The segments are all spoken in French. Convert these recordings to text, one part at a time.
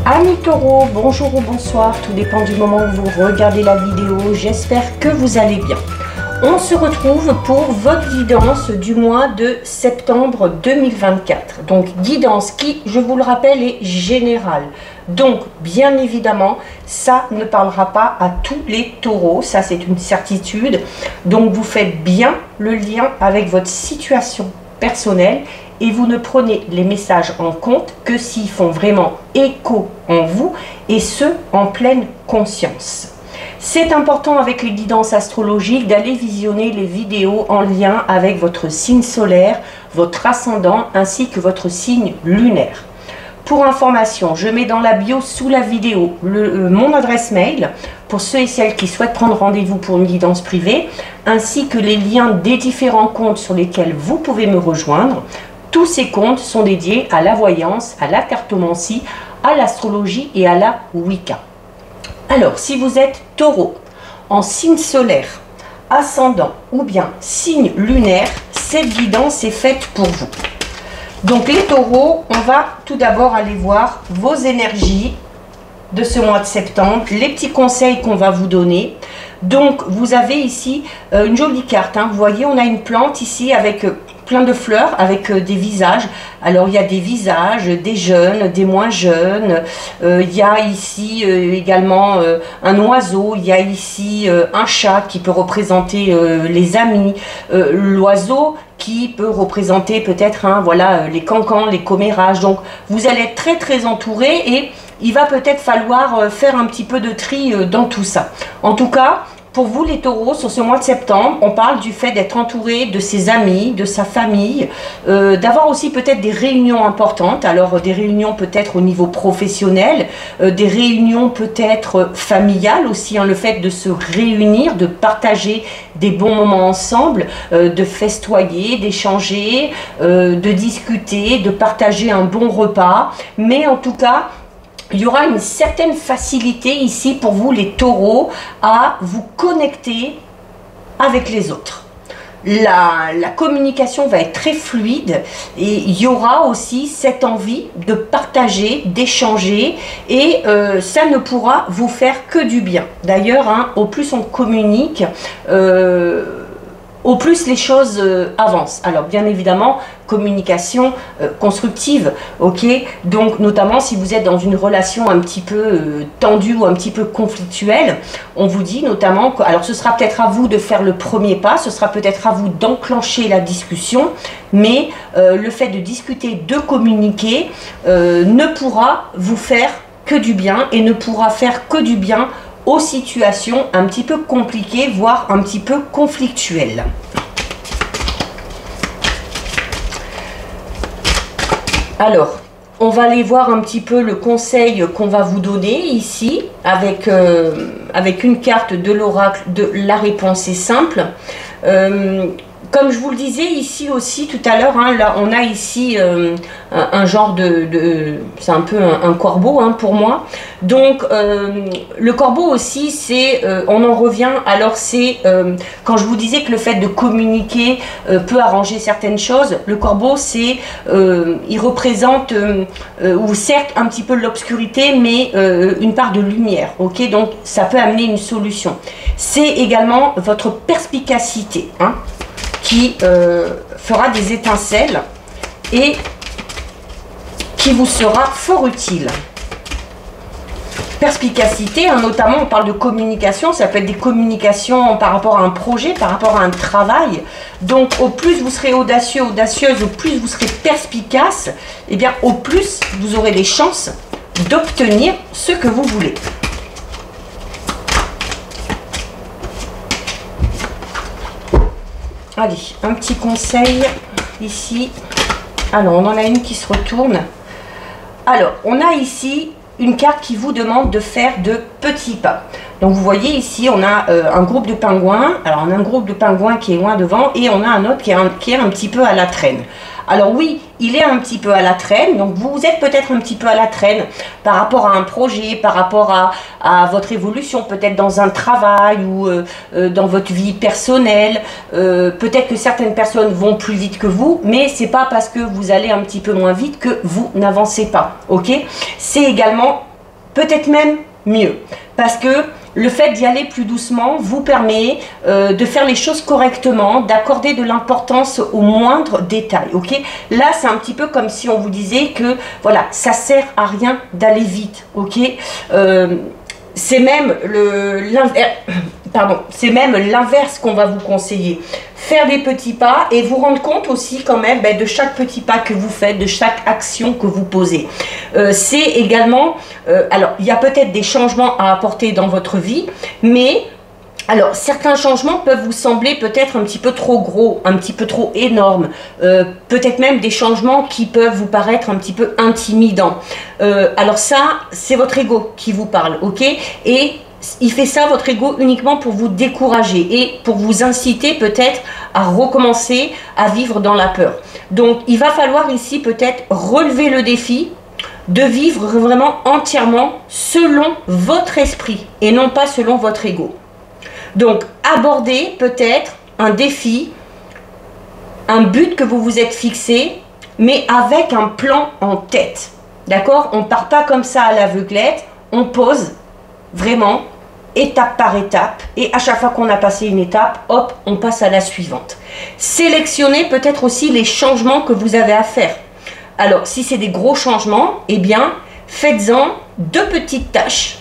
Amis taureaux, bonjour ou bonsoir, tout dépend du moment où vous regardez la vidéo, j'espère que vous allez bien. On se retrouve pour votre guidance du mois de septembre 2024. Donc guidance qui, je vous le rappelle, est générale. Donc bien évidemment, ça ne parlera pas à tous les taureaux, ça c'est une certitude. Donc vous faites bien le lien avec votre situation personnelle et vous ne prenez les messages en compte que s'ils font vraiment écho en vous et ce, en pleine conscience. C'est important avec les guidances astrologiques d'aller visionner les vidéos en lien avec votre signe solaire, votre ascendant ainsi que votre signe lunaire. Pour information, je mets dans la bio sous la vidéo mon adresse mail pour ceux et celles qui souhaitent prendre rendez-vous pour une guidance privée, ainsi que les liens des différents comptes sur lesquels vous pouvez me rejoindre. Tous ces comptes sont dédiés à la voyance, à la cartomancie, à l'astrologie et à la Wicca. Alors, si vous êtes taureau, en signe solaire, ascendant ou bien signe lunaire, cette guidance est faite pour vous. Donc les taureaux, on va tout d'abord aller voir vos énergies de ce mois de septembre, les petits conseils qu'on va vous donner. Donc vous avez ici une jolie carte, hein. Vous voyez, on a une plante ici avec plein de fleurs, avec des visages. Alors il y a des visages, des jeunes, des moins jeunes. Il y a ici également un oiseau. Il y a ici un chat qui peut représenter les amis. L'oiseau qui peut représenter peut-être voilà, les cancans, les commérages. Donc vous allez être très très entouré et il va peut-être falloir faire un petit peu de tri dans tout ça. En tout cas, pour vous les taureaux, sur ce mois de septembre, on parle du fait d'être entouré de ses amis, de sa famille, d'avoir aussi peut-être des réunions importantes, alors des réunions peut-être au niveau professionnel, des réunions peut-être familiales aussi, hein, le fait de se réunir, de partager des bons moments ensemble, de festoyer, d'échanger, de discuter, de partager un bon repas, mais en tout cas, il y aura une certaine facilité ici pour vous les taureaux à vous connecter avec les autres. La communication va être très fluide et il y aura aussi cette envie de partager, d'échanger et ça ne pourra vous faire que du bien. D'ailleurs, hein, au plus on communique, au plus les choses avancent. Alors bien évidemment, communication constructive, ok. Donc notamment si vous êtes dans une relation un petit peu tendue ou un petit peu conflictuelle, on vous dit notamment que, alors ce sera peut-être à vous de faire le premier pas, ce sera peut-être à vous d'enclencher la discussion, mais le fait de discuter, de communiquer ne pourra vous faire que du bien et ne pourra faire que du bien aux situations un petit peu compliquées, voire un petit peu conflictuelles. Alors, on va aller voir un petit peu le conseil qu'on va vous donner ici, avec une carte de l'oracle de la réponse est simple. Comme je vous le disais ici aussi tout à l'heure, hein, là on a ici un genre c'est un peu un corbeau hein, pour moi. Donc le corbeau aussi c'est, on en revient, alors c'est quand je vous disais que le fait de communiquer peut arranger certaines choses, le corbeau c'est, il représente ou certes un petit peu l'obscurité mais une part de lumière, ok, donc ça peut amener une solution. C'est également votre perspicacité, hein, qui fera des étincelles et qui vous sera fort utile. Perspicacité, hein, notamment on parle de communication, ça peut être des communications par rapport à un projet, par rapport à un travail. Donc au plus vous serez audacieux, audacieuse, au plus vous serez perspicace, et bien au plus vous aurez des chances d'obtenir ce que vous voulez. Allez, un petit conseil ici. Alors, on en a une qui se retourne. Alors, on a ici une carte qui vous demande de faire de petits pas. Donc, vous voyez ici, on a un groupe de pingouins. Alors, on a un groupe de pingouins qui est loin devant et on a un autre qui est un petit peu à la traîne. Alors oui, il est un petit peu à la traîne, donc vous êtes peut-être un petit peu à la traîne par rapport à un projet, par rapport à votre évolution, peut-être dans un travail ou dans votre vie personnelle. Peut-être que certaines personnes vont plus vite que vous, mais c'est pas parce que vous allez un petit peu moins vite que vous n'avancez pas, ok? C'est également peut-être même mieux. Parce que le fait d'y aller plus doucement vous permet de faire les choses correctement, d'accorder de l'importance aux moindres détails. Ok, là c'est un petit peu comme si on vous disait que voilà, ça sert à rien d'aller vite. Ok, c'est même l'inverse qu'on va vous conseiller. Faire des petits pas et vous rendre compte aussi quand même de chaque petit pas que vous faites, de chaque action que vous posez. C'est également, alors il y a peut-être des changements à apporter dans votre vie, mais alors certains changements peuvent vous sembler peut-être un petit peu trop gros, un petit peu trop énormes, peut-être même des changements qui peuvent vous paraître un petit peu intimidants. Alors ça, c'est votre ego qui vous parle, ok? Et il fait ça, votre ego, uniquement pour vous décourager et pour vous inciter peut-être à recommencer à vivre dans la peur. Donc, il va falloir ici peut-être relever le défi de vivre vraiment entièrement selon votre esprit et non pas selon votre ego. Donc, aborder peut-être un défi, un but que vous vous êtes fixé, mais avec un plan en tête. D'accord? On ne part pas comme ça à l'aveuglette, on pose vraiment étape par étape, et à chaque fois qu'on a passé une étape, hop, on passe à la suivante. Sélectionnez peut-être aussi les changements que vous avez à faire. Alors, si c'est des gros changements, eh bien, faites-en 2 petites tâches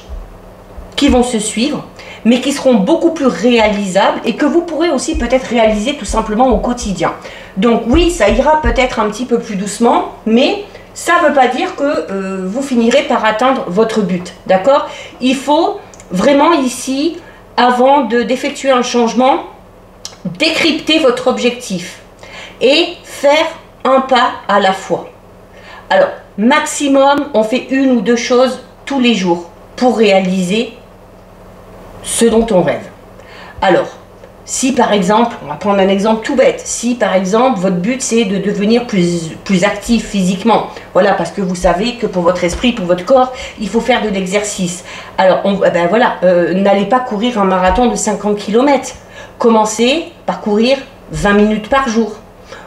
qui vont se suivre, mais qui seront beaucoup plus réalisables et que vous pourrez aussi peut-être réaliser tout simplement au quotidien. Donc oui, ça ira peut-être un petit peu plus doucement, mais ça ne veut pas dire que vous finirez par atteindre votre but, d'accord? Il faut vraiment ici, avant d'effectuer un changement, décrypter votre objectif et faire un pas à la fois. Alors, maximum, on fait 1 ou 2 choses tous les jours pour réaliser ce dont on rêve. Alors, si par exemple, on va prendre un exemple tout bête, si par exemple votre but c'est de devenir plus actif physiquement, voilà, parce que vous savez que pour votre esprit, pour votre corps, il faut faire de l'exercice. Alors, n'allez pas courir un marathon de 50 km. Commencez par courir 20 minutes par jour.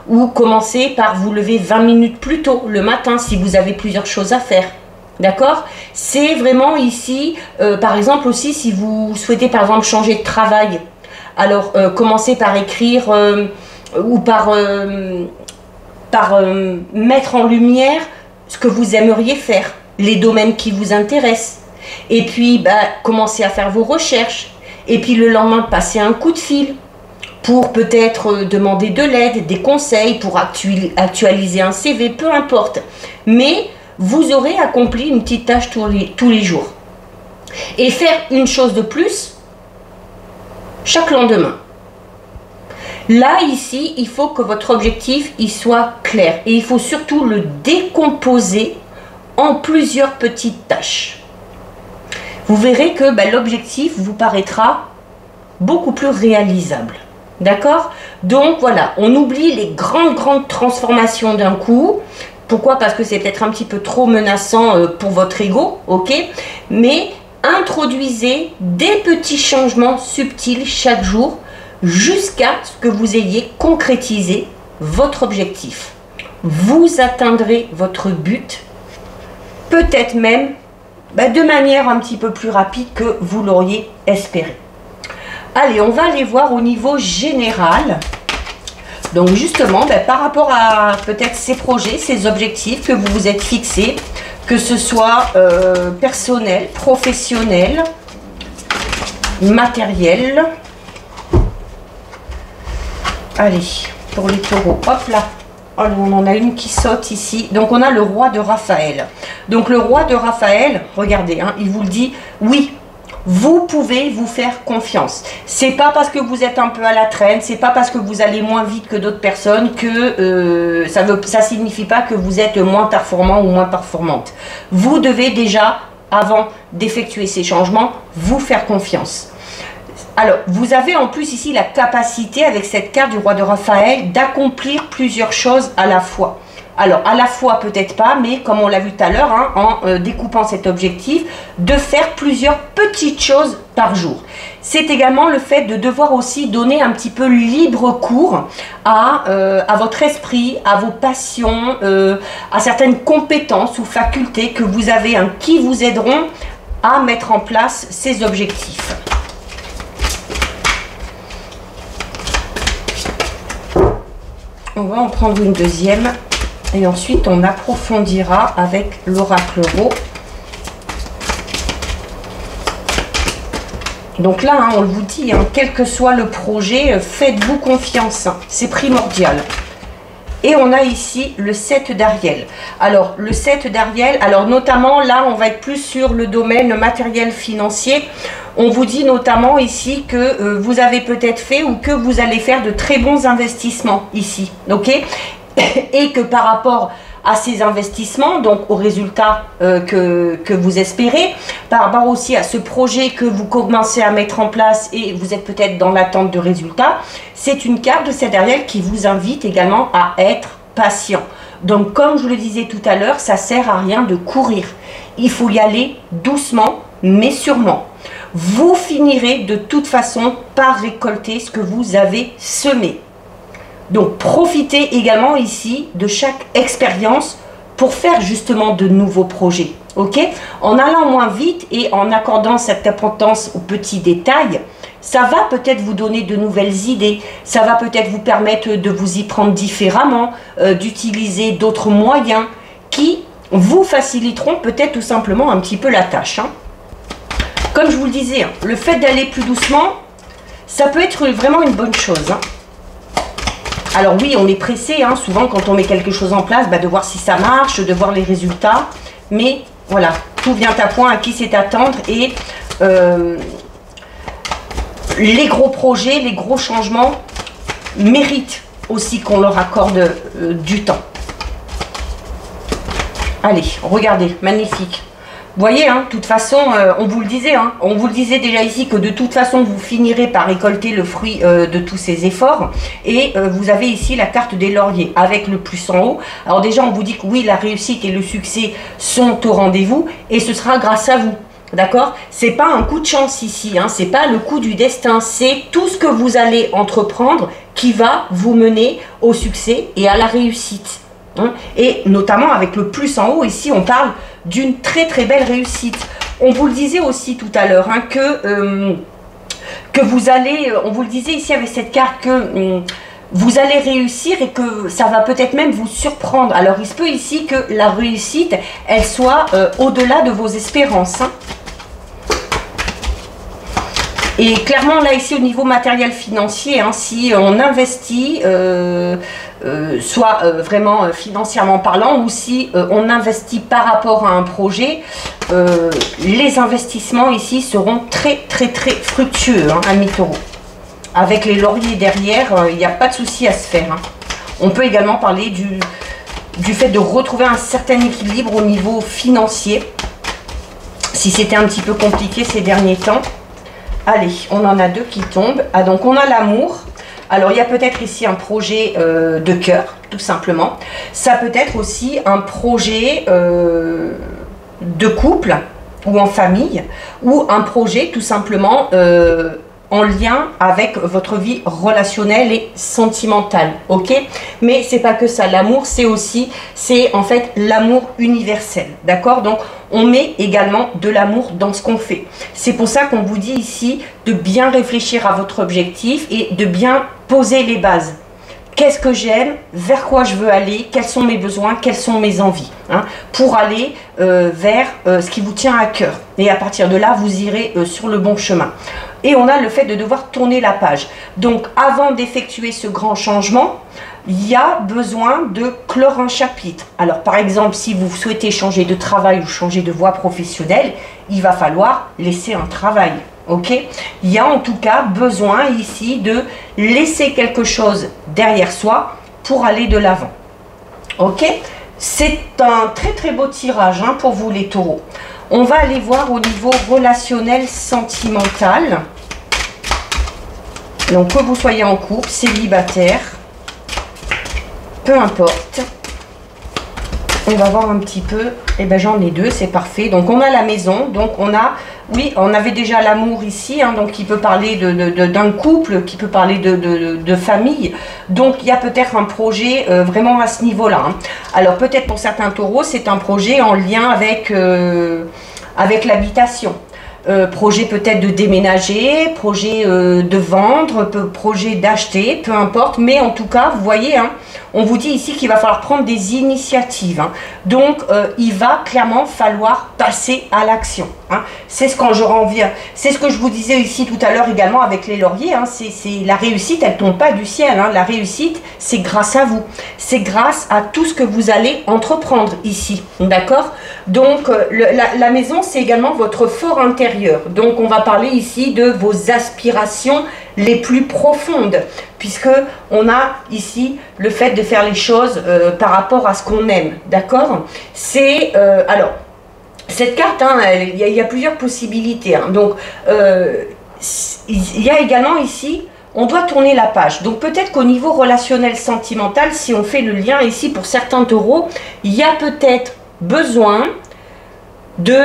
Ou commencez par vous lever 20 minutes plus tôt le matin si vous avez plusieurs choses à faire. D'accord? C'est vraiment ici, par exemple aussi, si vous souhaitez par exemple changer de travail, alors commencez par écrire ou par mettre en lumière ce que vous aimeriez faire, les domaines qui vous intéressent. Et puis, commencez à faire vos recherches. Et puis le lendemain, passez un coup de fil pour peut-être demander de l'aide, des conseils, pour actualiser un CV, peu importe. Mais vous aurez accompli une petite tâche tous les jours. Et faire une chose de plus chaque lendemain. Là, ici, il faut que votre objectif il soit clair. Et il faut surtout le décomposer en plusieurs petites tâches. Vous verrez que l'objectif vous paraîtra beaucoup plus réalisable. D'accord? Donc voilà, on oublie les grandes transformations d'un coup. Pourquoi? Parce que c'est peut-être un petit peu trop menaçant pour votre ego, ok? Mais introduisez des petits changements subtils chaque jour jusqu'à ce que vous ayez concrétisé votre objectif. Vous atteindrez votre but, peut-être même de manière un petit peu plus rapide que vous l'auriez espéré. Allez, on va aller voir au niveau général. Donc justement, par rapport à peut-être ces projets, ces objectifs que vous vous êtes fixés, que ce soit personnel, professionnel, matériel. Allez, pour les taureaux, hop là. Oh, on en a une qui saute ici. Donc on a le roi de Raphaël. Donc le roi de Raphaël, regardez, il vous le dit, oui, vous pouvez vous faire confiance. C'est pas parce que vous êtes un peu à la traîne, c'est pas parce que vous allez moins vite que d'autres personnes que ça signifie pas que vous êtes moins performant ou moins performante. Vous devez déjà, avant d'effectuer ces changements, vous faire confiance. Alors, vous avez en plus ici la capacité, avec cette carte du roi de Raphaël, d'accomplir plusieurs choses à la fois. Alors, à la fois, peut-être pas, mais comme on l'a vu tout à l'heure, en découpant cet objectif, de faire plusieurs petites choses par jour. C'est également le fait de devoir aussi donner un petit peu libre cours à votre esprit, à vos passions, à certaines compétences ou facultés que vous avez, qui vous aideront à mettre en place ces objectifs. On va en prendre une deuxième et ensuite on approfondira avec l'oracle Ro. Donc là, hein, on vous dit, hein, quel que soit le projet, faites-vous confiance, hein, c'est primordial. Et on a ici le 7 d'Ariel. Alors, le 7 d'Ariel, alors notamment, là, on va être plus sur le domaine matériel financier. On vous dit notamment ici que vous avez peut-être fait ou que vous allez faire de très bons investissements ici, ok? Et que par rapport à ces investissements, donc aux résultats que vous espérez, par rapport aussi à ce projet que vous commencez à mettre en place et vous êtes peut-être dans l'attente de résultats, c'est une carte de cet Ariel qui vous invite également à être patient. Donc comme je le disais tout à l'heure, ça sert à rien de courir. Il faut y aller doucement mais sûrement. Vous finirez de toute façon par récolter ce que vous avez semé. Donc profitez également ici de chaque expérience pour faire justement de nouveaux projets, ok? En allant moins vite et en accordant cette importance aux petits détails, ça va peut-être vous donner de nouvelles idées, ça va peut-être vous permettre de vous y prendre différemment, d'utiliser d'autres moyens qui vous faciliteront peut-être tout simplement un petit peu la tâche, hein. Comme je vous le disais, hein, le fait d'aller plus doucement, ça peut être vraiment une bonne chose, hein. Alors oui, on est pressé, hein, souvent quand on met quelque chose en place, de voir si ça marche, de voir les résultats. Mais voilà, tout vient à point, à qui c'est attendre. Et les gros projets, les gros changements méritent aussi qu'on leur accorde du temps. Allez, regardez, magnifique. Vous voyez, hein, de toute façon, on vous le disait, hein, on vous le disait déjà ici que de toute façon, vous finirez par récolter le fruit de tous ces efforts. Et vous avez ici la carte des lauriers avec le plus en haut. Alors déjà, on vous dit que oui, la réussite et le succès sont au rendez-vous et ce sera grâce à vous. D'accord? C'est pas un coup de chance ici, hein, c'est pas le coup du destin, c'est tout ce que vous allez entreprendre qui va vous mener au succès et à la réussite. Hein. Et notamment avec le plus en haut, ici, on parle d'une très très belle réussite. On vous le disait aussi tout à l'heure, hein, que vous allez, on vous le disait ici avec cette carte, que vous allez réussir et que ça va peut-être même vous surprendre. Alors il se peut ici que la réussite, elle soit au-delà de vos espérances, hein. Et clairement là ici au niveau matériel financier, hein, si on investit, soit vraiment financièrement parlant, ou si on investit par rapport à un projet, les investissements ici seront très très très fructueux, hein, amis taureaux. Avec les lauriers derrière, il n'y a pas de souci à se faire, hein. On peut également parler du fait de retrouver un certain équilibre au niveau financier, si c'était un petit peu compliqué ces derniers temps. Allez, on en a deux qui tombent. Ah, donc on a l'amour. Alors il y a peut-être ici un projet de cœur, tout simplement. Ça peut être aussi un projet de couple ou en famille, ou un projet tout simplement en lien avec votre vie relationnelle et sentimentale, ok? Mais c'est pas que ça, l'amour c'est aussi, c'est en fait l'amour universel, d'accord? Donc on met également de l'amour dans ce qu'on fait. C'est pour ça qu'on vous dit ici de bien réfléchir à votre objectif et de bien poser les bases. Qu'est-ce que j'aime? Vers quoi je veux aller? Quels sont mes besoins? Quelles sont mes envies? Hein, pour aller vers ce qui vous tient à cœur. Et à partir de là, vous irez sur le bon chemin. Et on a le fait de devoir tourner la page. Donc, avant d'effectuer ce grand changement, il y a besoin de clore un chapitre. Alors, par exemple, si vous souhaitez changer de travail ou changer de voie professionnelle, il va falloir laisser un travail. Ok, il y a en tout cas besoin ici de laisser quelque chose derrière soi pour aller de l'avant. Ok, c'est un très très beau tirage, hein, pour vous les taureaux. On va aller voir au niveau relationnel sentimental. Donc que vous soyez en couple, célibataire, peu importe. On va voir un petit peu. Eh ben j'en ai deux, c'est parfait. Donc on a la maison, donc on a, oui, on avait déjà l'amour ici, hein, donc qui peut parler d'un couple, qui peut parler de famille. Donc il y a peut-être un projet vraiment à ce niveau-là, hein. Alors peut-être pour certains taureaux, c'est un projet en lien avec avec l'habitation. Projet peut-être de déménager, projet de vendre, projet d'acheter, peu importe. Mais en tout cas, vous voyez, hein, on vous dit ici qu'il va falloir prendre des initiatives. Hein. Donc, il va clairement falloir passer à l'action. Hein. C'est ce c'est ce que je vous disais ici tout à l'heure également avec les lauriers. Hein. La réussite, elle ne tombe pas du ciel. Hein. La réussite, c'est grâce à vous. C'est grâce à tout ce que vous allez entreprendre ici. D'accord? Donc, la maison, c'est également votre fort intérieur. Donc, on va parler ici de vos aspirations les plus profondes, puisque on a ici le fait de faire les choses par rapport à ce qu'on aime. D'accord? C'est alors cette carte, hein, il y a plusieurs possibilités. Hein. Donc, il y a également ici, on doit tourner la page. Donc, peut-être qu'au niveau relationnel sentimental, si on fait le lien ici pour certains taureaux, il y a peut-être besoin de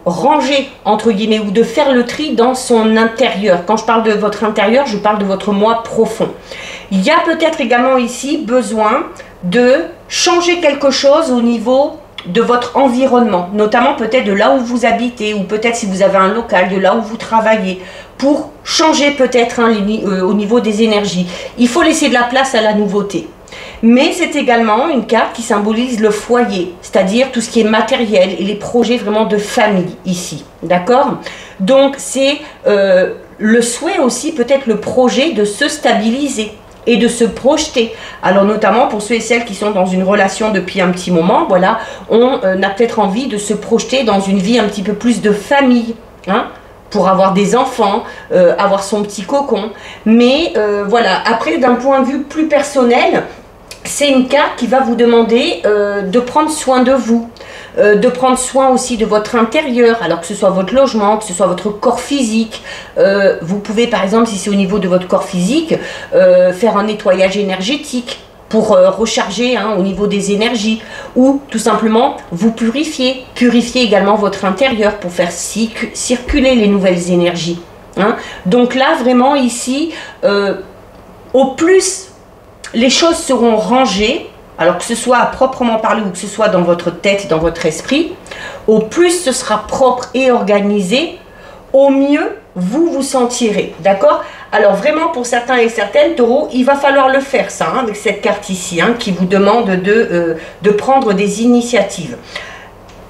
ranger, entre guillemets, ou de faire le tri dans son intérieur. Quand je parle de votre intérieur, je parle de votre moi profond. Il y a peut-être également ici besoin de changer quelque chose au niveau de votre environnement, notamment peut-être de là où vous habitez, ou peut-être si vous avez un local, de là où vous travaillez, pour changer peut-être hein, au niveau des énergies. Il faut laisser de la place à la nouveauté. Mais c'est également une carte qui symbolise le foyer, c'est-à-dire tout ce qui est matériel et les projets vraiment de famille ici, d'accord? Donc c'est le souhait aussi, peut-être le projet de se stabiliser et de se projeter. Alors notamment pour ceux et celles qui sont dans une relation depuis un petit moment, voilà, on a peut-être envie de se projeter dans une vie un petit peu plus de famille, hein, pour avoir des enfants, avoir son petit cocon. Mais voilà, après d'un point de vue plus personnel, c'est une carte qui va vous demander de prendre soin de vous, de prendre soin aussi de votre intérieur, alors que ce soit votre logement, que ce soit votre corps physique. Vous pouvez par exemple, si c'est au niveau de votre corps physique, faire un nettoyage énergétique pour recharger hein, au niveau des énergies, ou tout simplement vous purifier également votre intérieur pour faire circuler les nouvelles énergies. Hein. Donc là vraiment ici, au plus les choses seront rangées, alors que ce soit à proprement parler ou que ce soit dans votre tête, dans votre esprit, au plus ce sera propre et organisé, au mieux vous vous sentirez, d'accord? Alors vraiment pour certains et certaines taureaux, il va falloir le faire ça, hein, avec cette carte ici, hein, qui vous demande de prendre des initiatives.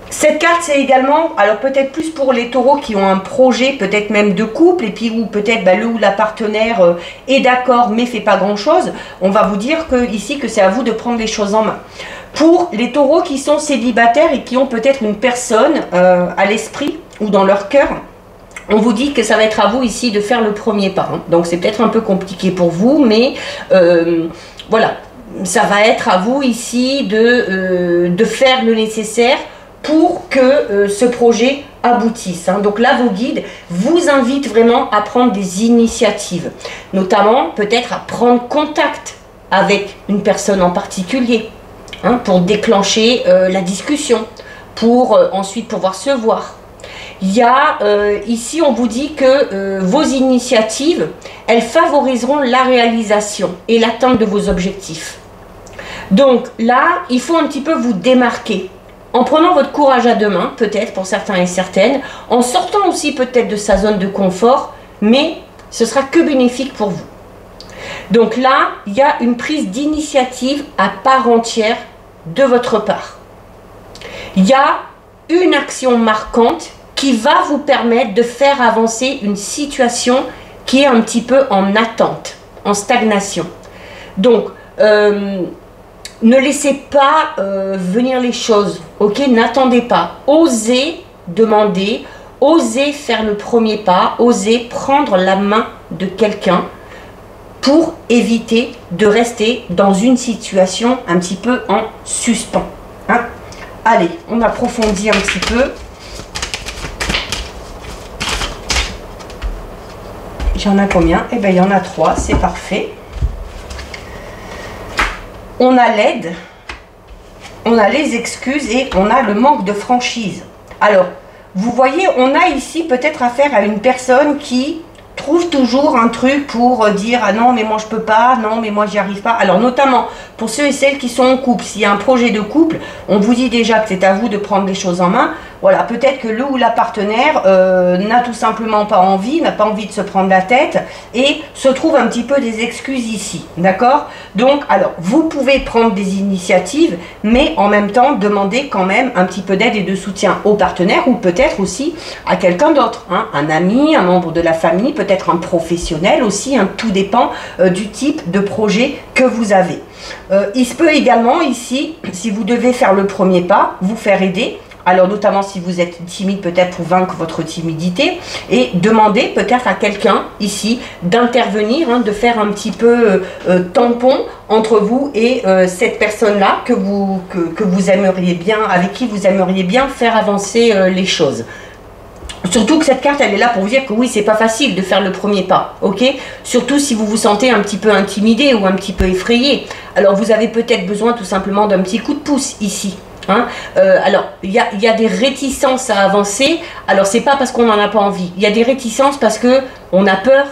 Cette carte, c'est également, alors peut-être plus pour les taureaux qui ont un projet, peut-être même de couple, et puis où peut-être le ou la partenaire est d'accord mais fait pas grand-chose, on va vous dire que ici que c'est à vous de prendre les choses en main. Pour les taureaux qui sont célibataires et qui ont peut-être une personne à l'esprit ou dans leur cœur, on vous dit que ça va être à vous ici de faire le premier pas. Hein. Donc c'est peut-être un peu compliqué pour vous, mais voilà, ça va être à vous ici de faire le nécessaire pour que ce projet aboutisse. Hein. Donc là, vos guides vous invitent vraiment à prendre des initiatives, notamment peut-être à prendre contact avec une personne en particulier, hein, pour déclencher la discussion, pour ensuite pouvoir se voir. Il y a ici, on vous dit que vos initiatives, elles favoriseront la réalisation et l'atteinte de vos objectifs. Donc là, il faut un petit peu vous démarquer, en prenant votre courage à deux mains, peut-être pour certains et certaines, en sortant aussi peut-être de sa zone de confort, mais ce sera que bénéfique pour vous. Donc là, il y a une prise d'initiative à part entière de votre part. Il y a une action marquante qui va vous permettre de faire avancer une situation qui est un petit peu en attente, en stagnation. Donc, ne laissez pas venir les choses, ok? N'attendez pas. Osez demander, osez faire le premier pas, osez prendre la main de quelqu'un pour éviter de rester dans une situation un petit peu en suspens. Hein? Allez, on approfondit un petit peu. Il y en a combien? Eh bien, il y en a 3, c'est parfait. On a l'aide, on a les excuses et on a le manque de franchise. Alors, vous voyez, on a ici peut-être affaire à une personne qui trouve toujours un truc pour dire ah non mais moi je peux pas, non mais moi j'y arrive pas. Alors notamment pour ceux et celles qui sont en couple, s'il y a un projet de couple, on vous dit déjà que c'est à vous de prendre les choses en main. Voilà, peut-être que le ou la partenaire n'a tout simplement pas envie, n'a pas envie de se prendre la tête et se trouve un petit peu des excuses ici, d'accord? Donc, alors, vous pouvez prendre des initiatives, mais en même temps, demander quand même un petit peu d'aide et de soutien au partenaire ou peut-être aussi à quelqu'un d'autre, hein, un ami, un membre de la famille, peut-être un professionnel aussi, hein, tout dépend du type de projet que vous avez. Il se peut également ici, si vous devez faire le premier pas, vous faire aider. Alors notamment si vous êtes timide, peut-être pour vaincre votre timidité, et demander peut-être à quelqu'un ici d'intervenir, hein, de faire un petit peu tampon entre vous et cette personne-là que vous aimeriez bien, avec qui vous aimeriez bien faire avancer les choses. Surtout que cette carte, elle est là pour vous dire que oui, c'est pas facile de faire le premier pas, ok? Surtout si vous vous sentez un petit peu intimidé ou un petit peu effrayé. Alors vous avez peut-être besoin tout simplement d'un petit coup de pouce ici. Hein, alors, il y a des réticences à avancer. Alors, c'est pas parce qu'on n'en a pas envie. Il y a des réticences parce que on a peur.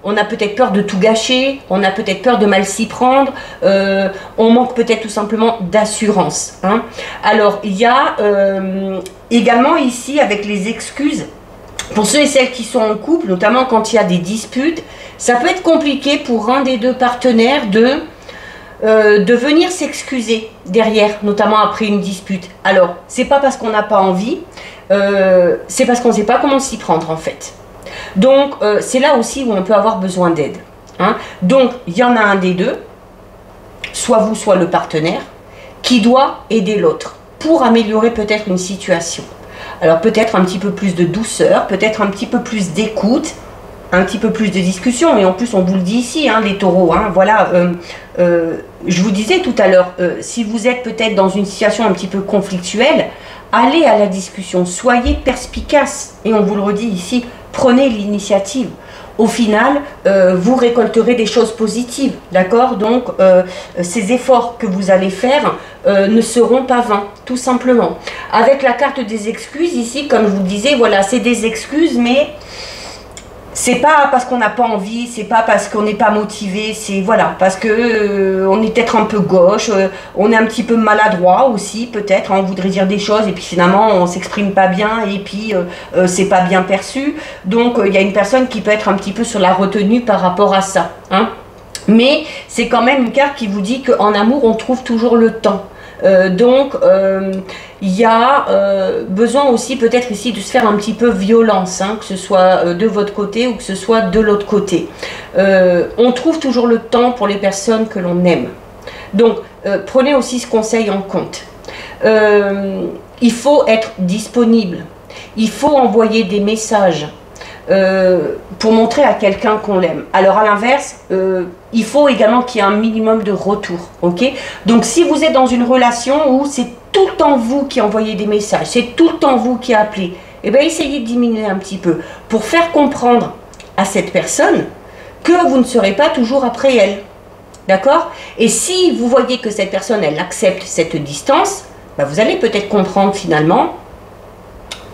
On a peut-être peur de tout gâcher. On a peut-être peur de mal s'y prendre. On manque peut-être tout simplement d'assurance. Hein. Alors, il y a également ici avec les excuses. Pour ceux et celles qui sont en couple, notamment quand il y a des disputes, ça peut être compliqué pour un des deux partenaires de venir s'excuser derrière, notamment après une dispute. Alors, c'est pas parce qu'on n'a pas envie, c'est parce qu'on ne sait pas comment s'y prendre en fait. Donc, c'est là aussi où on peut avoir besoin d'aide. Hein. Donc, il y en a un des deux, soit vous, soit le partenaire, qui doit aider l'autre pour améliorer peut-être une situation. Alors, peut-être un petit peu plus de douceur, peut-être un petit peu plus d'écoute, un petit peu plus de discussion, et en plus on vous le dit ici, hein, les taureaux, hein, voilà, je vous disais tout à l'heure, si vous êtes peut-être dans une situation un petit peu conflictuelle, allez à la discussion, soyez perspicace, et on vous le redit ici, prenez l'initiative. Au final, vous récolterez des choses positives, d'accord? Donc, ces efforts que vous allez faire ne seront pas vains, tout simplement. Avec la carte des excuses ici, comme je vous le disais, voilà, c'est des excuses, mais c'est pas parce qu'on n'a pas envie, c'est pas parce qu'on n'est pas motivé, c'est voilà, parce que on est peut-être un peu gauche, on est un petit peu maladroit aussi, peut-être, hein, on voudrait dire des choses et puis finalement on s'exprime pas bien et puis c'est pas bien perçu. Donc il y a une personne qui peut être un petit peu sur la retenue par rapport à ça. Hein. Mais c'est quand même une carte qui vous dit qu'en amour on trouve toujours le temps. Donc il y a besoin aussi peut-être ici de se faire un petit peu violence, hein, que ce soit de votre côté ou que ce soit de l'autre côté. On trouve toujours le temps pour les personnes que l'on aime. Donc prenez aussi ce conseil en compte. Il faut être disponible, il faut envoyer des messages. Pour montrer à quelqu'un qu'on l'aime. Alors à l'inverse, il faut également qu'il y ait un minimum de retour, ok? Donc si vous êtes dans une relation où c'est tout le temps vous qui envoyez des messages, c'est tout le temps vous qui appelez, eh bien essayez de diminuer un petit peu pour faire comprendre à cette personne que vous ne serez pas toujours après elle, d'accord? Et si vous voyez que cette personne, elle accepte cette distance, bah, vous allez peut-être comprendre finalement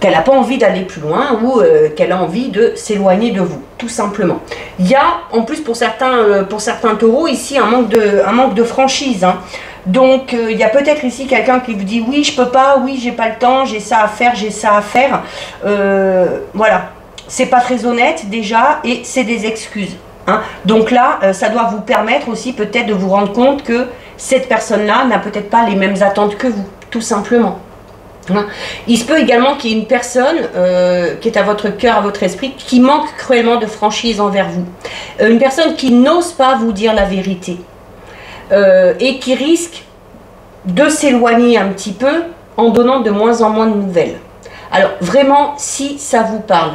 qu'elle n'a pas envie d'aller plus loin ou qu'elle a envie de s'éloigner de vous, tout simplement. Il y a, en plus pour certains taureaux, ici un manque de franchise. Hein. Donc, il y a peut-être ici quelqu'un qui vous dit « oui, je peux pas, oui, j'ai pas le temps, j'ai ça à faire, j'ai ça à faire. » Voilà, c'est pas très honnête déjà et c'est des excuses. Hein. Donc là, ça doit vous permettre aussi peut-être de vous rendre compte que cette personne-là n'a peut-être pas les mêmes attentes que vous, tout simplement. Il se peut également qu'il y ait une personne qui est à votre cœur, à votre esprit, qui manque cruellement de franchise envers vous. Une personne qui n'ose pas vous dire la vérité et qui risque de s'éloigner un petit peu en donnant de moins en moins de nouvelles. Alors vraiment, si ça vous parle,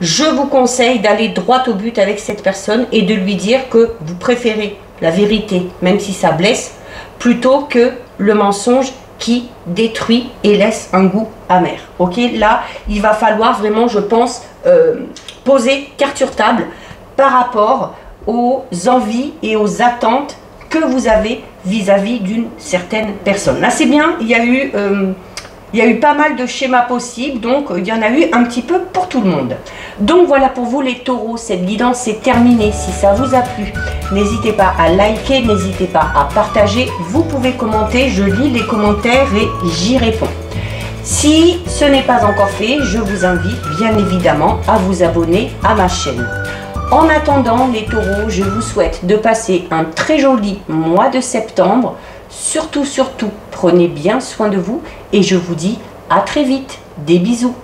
je vous conseille d'aller droit au but avec cette personne et de lui dire que vous préférez la vérité, même si ça blesse, plutôt que le mensonge qui détruit et laisse un goût amer. Ok, là, il va falloir vraiment, je pense, poser carte sur table par rapport aux envies et aux attentes que vous avez vis-à-vis d'une certaine personne. Là, c'est bien, il y a eu Il y a eu pas mal de schémas possibles, donc il y en a eu un petit peu pour tout le monde. Donc voilà pour vous les taureaux, cette guidance est terminée. Si ça vous a plu, n'hésitez pas à liker, n'hésitez pas à partager. Vous pouvez commenter, je lis les commentaires et j'y réponds. Si ce n'est pas encore fait, je vous invite bien évidemment à vous abonner à ma chaîne. En attendant les taureaux, je vous souhaite de passer un très joli mois de septembre. Surtout, prenez bien soin de vous et je vous dis à très vite. Des bisous.